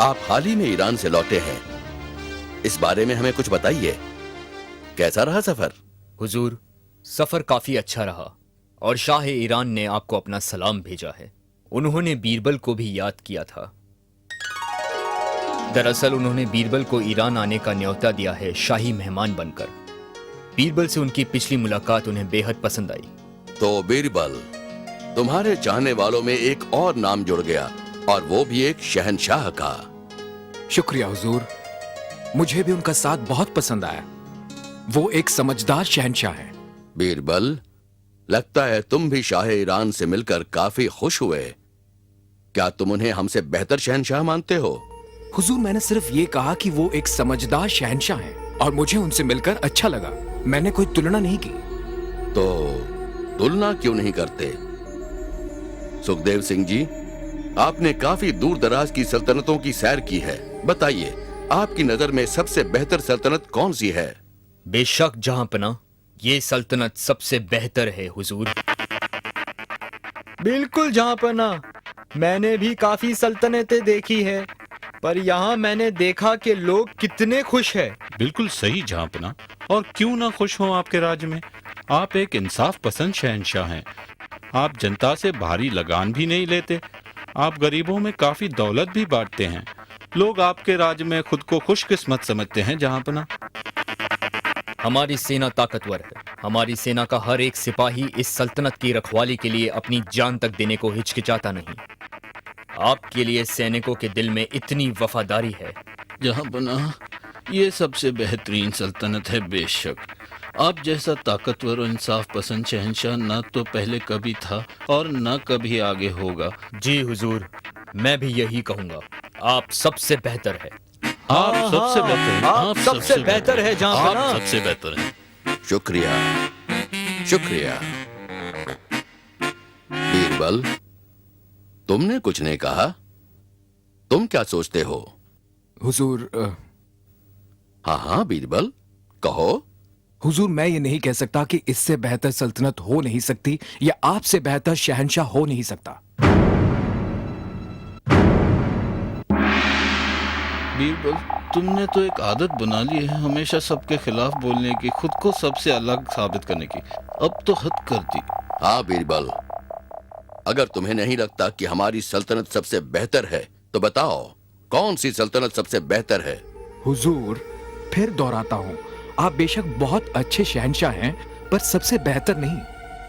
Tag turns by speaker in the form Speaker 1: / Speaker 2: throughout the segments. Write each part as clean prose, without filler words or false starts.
Speaker 1: आप हाल ही में ईरान से लौटे हैं, इस बारे में हमें कुछ बताइए। कैसा रहा सफर?
Speaker 2: हुजूर, सफर काफी अच्छा रहा और शाह ईरान ने आपको अपना सलाम भेजा है। उन्होंने बीरबल को भी याद किया था। दरअसल उन्होंने बीरबल को ईरान आने का न्योता दिया है शाही मेहमान बनकर। बीरबल से उनकी पिछली मुलाकात उन्हें बेहद पसंद आई।
Speaker 1: तो बीरबल, तुम्हारे चाहने वालों में एक और नाम जुड़ गया, और वो भी एक शहंशाह का।
Speaker 3: शुक्रिया हुजूर, मुझे भी उनका साथ बहुत पसंद आया। वो एक समझदार शहंशाह हैं।
Speaker 1: बीरबल, लगता है तुम भी शाह ईरान से मिलकर काफी खुश हुए। क्या तुम उन्हें हमसे बेहतर शहंशाह मानते हो?
Speaker 3: हुजूर, मैंने सिर्फ ये कहा कि वो एक समझदार शहंशाह हैं और मुझे उनसे मिलकर अच्छा लगा। मैंने कोई तुलना नहीं की।
Speaker 1: तो तुलना क्यों नहीं करते? सुखदेव सिंह जी, आपने काफी दूर दराज की सल्तनतों की सैर की है। बताइए, आपकी नजर में सबसे बेहतर सल्तनत कौन सी है?
Speaker 2: बेशक जहांपना, ये सल्तनत सबसे बेहतर है हुजूर। बिल्कुल जहांपना, मैंने भी काफी सल्तनतें देखी है, पर यहाँ मैंने देखा कि लोग कितने खुश हैं।
Speaker 4: बिल्कुल सही जहांपना, और क्यों ना खुश हो आपके राज्य में। आप एक इंसाफ पसंद शहंशाह हैं। आप जनता से भारी लगान भी नहीं लेते। आप गरीबों में काफी दौलत भी बांटते हैं। लोग आपके राज्य में खुद को खुशकिस्मत समझते हैं जहांपना।
Speaker 2: हमारी सेना ताकतवर है। हमारी सेना का हर एक सिपाही इस सल्तनत की रखवाली के लिए अपनी जान तक देने को हिचकिचाता नहीं। आपके लिए सैनिकों के दिल में इतनी वफादारी है।
Speaker 4: जहांपना, ये सबसे बेहतरीन सल्तनत है। बेशक आप जैसा ताकतवर और इंसाफ पसंद शहंशाह ना तो पहले कभी था और ना कभी आगे होगा।
Speaker 2: जी हुजूर, मैं भी यही कहूंगा। आप सबसे बेहतर है।
Speaker 4: आप सबसे बेहतर हैं।
Speaker 2: आप सबसे बेहतर है जहांपना।
Speaker 4: आप सबसे बेहतर हैं।
Speaker 1: शुक्रिया, शुक्रिया। बीरबल, तुमने कुछ नहीं कहा। तुम क्या सोचते हो?
Speaker 3: हुजूर,
Speaker 1: हाँ हाँ बीरबल, कहो।
Speaker 3: हुजूर, मैं ये नहीं कह सकता कि इससे बेहतर सल्तनत हो नहीं सकती या आपसे बेहतर शहंशाह हो नहीं सकता।
Speaker 4: बीरबल, तुमने तो एक आदत बना ली है हमेशा सबके खिलाफ बोलने की, खुद को सबसे अलग साबित करने की। अब तो हद कर दी।
Speaker 1: हाँ बीरबल, अगर तुम्हें नहीं लगता कि हमारी सल्तनत सबसे बेहतर है तो बताओ, कौन सी सल्तनत सबसे बेहतर है?
Speaker 3: हुजूर, फिर दोहराता हूँ, आप बेशक बहुत अच्छे शहंशाह हैं, पर सबसे बेहतर नहीं।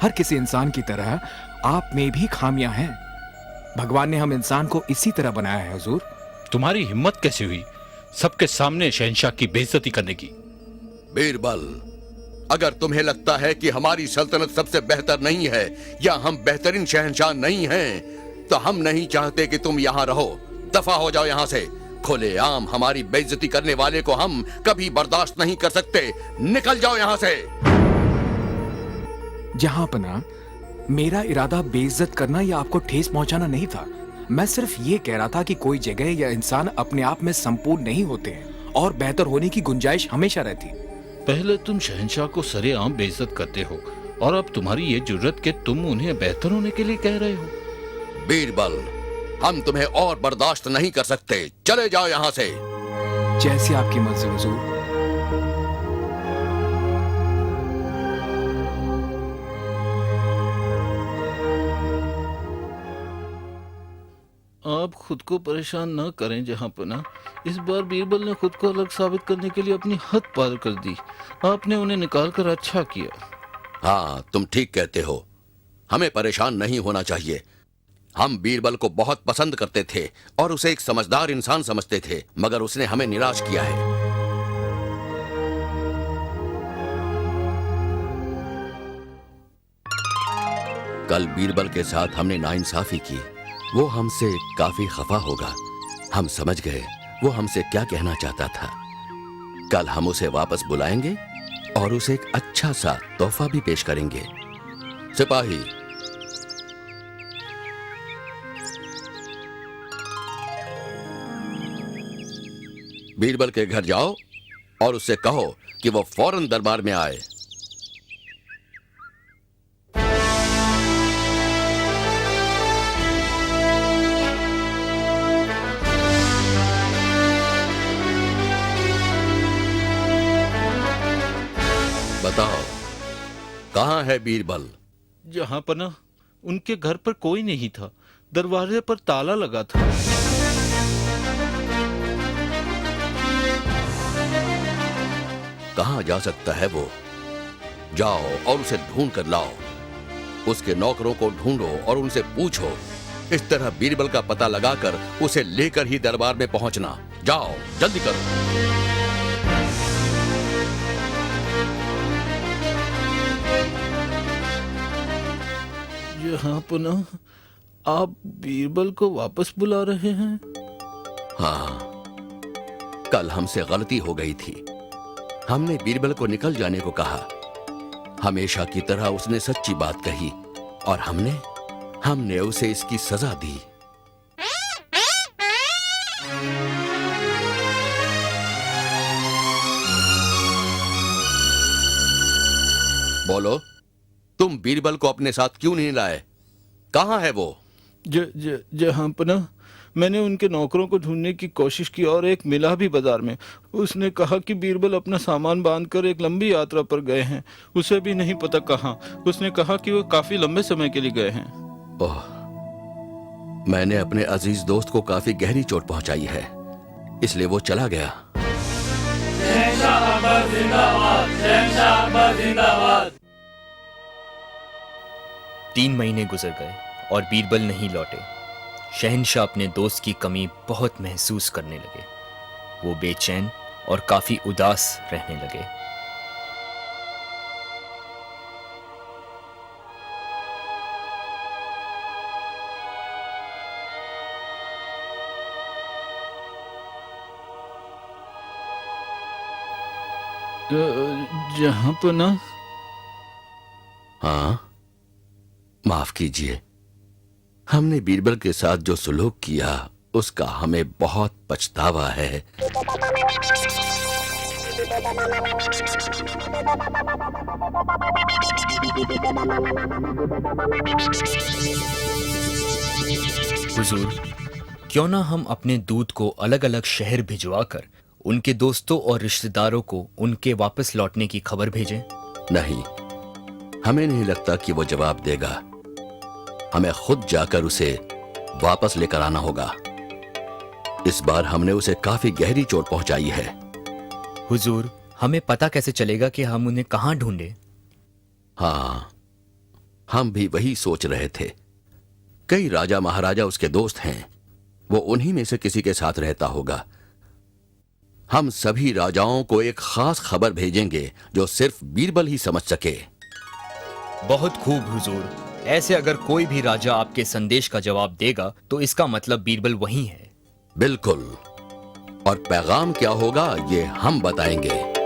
Speaker 3: हर किसी इंसान की तरह आप में भी खामियां हैं। भगवान ने हम इंसान को इसी तरह बनाया है। हुजूर,
Speaker 4: तुम्हारी हिम्मत कैसे हुई सबके सामने शहंशाह की बेइज्जती करने की?
Speaker 1: बीरबल, अगर तुम्हें लगता है कि हमारी सल्तनत सबसे बेहतर नहीं है या हम बेहतरीन शहंशाह नहीं हैं, तो हम नहीं चाहते कि तुम यहाँ रहो। दफा हो जाओ यहाँ से। खुलेआम हमारी बेइज्जती करने वाले को हम कभी बर्दाश्त नहीं कर सकते। निकल जाओ यहाँ से।
Speaker 3: जहांपना, मेरा इरादा बेइज्जत करना या आपको ठेस पहुंचाना नहीं था। मैं सिर्फ ये कह रहा था कि कोई जगह या इंसान अपने आप में संपूर्ण नहीं होते हैं और बेहतर होने की गुंजाइश हमेशा रहती।
Speaker 4: पहले तुम शहंशाह को सरेआम बेइज्जत करते हो और अब तुम्हारी ये जुर्रत कि तुम उन्हें बेहतर होने के लिए कह रहे हो।
Speaker 1: बीरबल, हम तुम्हें और बर्दाश्त नहीं कर सकते। चले जाओ यहाँ से।
Speaker 3: जैसी आपकी मर्जी हुजूर।
Speaker 4: आप खुद को परेशान न करें जहांपना। इस बार बीरबल ने खुद को अलग साबित करने के लिए अपनी हद पार कर दी। आपने उन्हें निकाल कर अच्छा किया।
Speaker 1: हाँ, तुम ठीक कहते हो। हमें परेशान नहीं होना चाहिए। हम बीरबल को बहुत पसंद करते थे और उसे एक समझदार इंसान समझते थे, मगर उसने हमें निराश किया है। कल बीरबल के साथ हमने नाइंसाफी की। वो हमसे काफी खफा होगा। हम समझ गए वो हमसे क्या कहना चाहता था। कल हम उसे वापस बुलाएंगे और उसे एक अच्छा सा तोहफा भी पेश करेंगे। सिपाही, बीरबल के घर जाओ और उससे कहो कि वो फौरन दरबार में आए। बताओ, कहाँ है बीरबल?
Speaker 4: जहां पना उनके घर पर कोई नहीं था, दरवाजे पर ताला लगा था।
Speaker 1: कहाँ जा सकता है वो? जाओ और उसे ढूंढ कर लाओ। उसके नौकरों को ढूंढो और उनसे पूछो। इस तरह बीरबल का पता लगाकर उसे लेकर ही दरबार में पहुंचना। जाओ, जल्दी करो।
Speaker 4: जहां पना आप बीरबल को वापस बुला रहे हैं?
Speaker 1: हाँ, कल हमसे गलती हो गई थी। हमने बीरबल को निकल जाने को कहा। हमेशा की तरह उसने सच्ची बात कही और हमने उसे इसकी सजा दी। बोलो, तुम बीरबल को अपने साथ क्यों नहीं लाए? कहाँ है वो?
Speaker 4: जहां पना मैंने उनके नौकरों को ढूंढने की कोशिश की और एक मिला भी बाजार में। उसने कहा कि बीरबल अपना सामान बांधकर एक लंबी यात्रा पर गए हैं, उसे भी नहीं पता कहाँ। उसने कहा कि वो काफी लंबे समय के लिए गए हैं।
Speaker 1: ओह, मैंने अपने अजीज दोस्त को काफी गहरी चोट पहुंचाई है, इसलिए वो चला गया।
Speaker 2: 3 महीने गुजर गए और बीरबल नहीं लौटे। शहंशाह अपने दोस्त की कमी बहुत महसूस करने लगे। वो बेचैन और काफी उदास रहने लगे।
Speaker 4: जहां पना,
Speaker 1: हाँ, माफ कीजिए। हमने बीरबल के साथ जो सुलूक किया उसका हमें बहुत पछतावा है।
Speaker 2: हुजूर, क्यों ना हम अपने दूत को अलग अलग शहर भिजवाकर उनके दोस्तों और रिश्तेदारों को उनके वापस लौटने की खबर भेजें?
Speaker 1: नहीं, हमें नहीं लगता कि वो जवाब देगा। हमें खुद जाकर उसे वापस लेकर आना होगा। इस बार हमने उसे काफी गहरी चोट पहुंचाई है।
Speaker 2: हुजूर, हमें पता कैसे चलेगा कि हम उन्हें कहाँ ढूंढें?
Speaker 1: हाँ, हम भी वही सोच रहे थे। कई राजा महाराजा उसके दोस्त हैं, वो उन्हीं में से किसी के साथ रहता होगा। हम सभी राजाओं को एक खास खबर भेजेंगे जो सिर्फ बीरबल ही समझ सके।
Speaker 2: बहुत खूब हुजूर। ऐसे अगर कोई भी राजा आपके संदेश का जवाब देगा तो इसका मतलब बीरबल वही है।
Speaker 1: बिल्कुल, और पैगाम क्या होगा ये हम बताएंगे।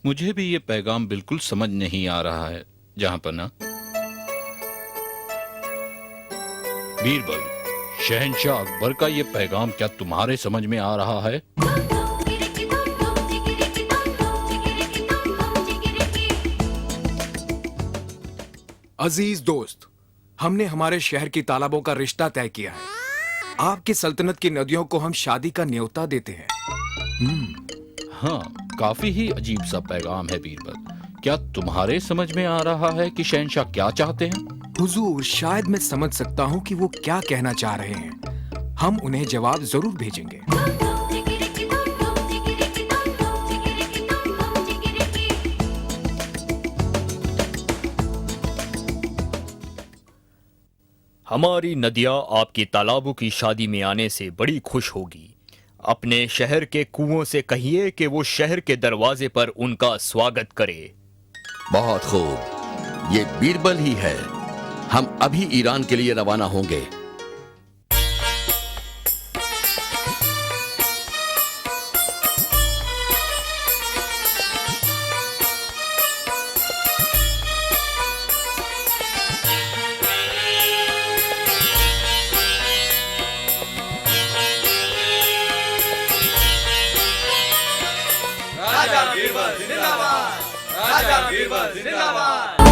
Speaker 4: मुझे भी ये पैगाम बिल्कुल समझ नहीं आ रहा है जहां पना। बीरबल, शहंशाह अकबर का ये पैगाम क्या तुम्हारे समझ में आ रहा है?
Speaker 3: अजीज दोस्त, हमने हमारे शहर की तालाबों का रिश्ता तय किया है। आपकी सल्तनत की नदियों को हम शादी का न्योता देते हैं।
Speaker 4: हाँ, काफी ही अजीब सा पैगाम है बीरबल। क्या तुम्हारे समझ में आ रहा है कि शहंशाह क्या चाहते हैं?
Speaker 3: हुजूर, शायद मैं समझ सकता हूँ कि वो क्या कहना चाह रहे हैं। हम उन्हें जवाब जरूर भेजेंगे।
Speaker 2: हमारी नदियाँ आपकी तालाबों की शादी में आने से बड़ी खुश होगी। अपने शहर के कुओं से कहिए कि वो शहर के दरवाजे पर उनका स्वागत करे।
Speaker 1: बहुत खूब, ये बीरबल ही है। हम अभी ईरान के लिए रवाना होंगे।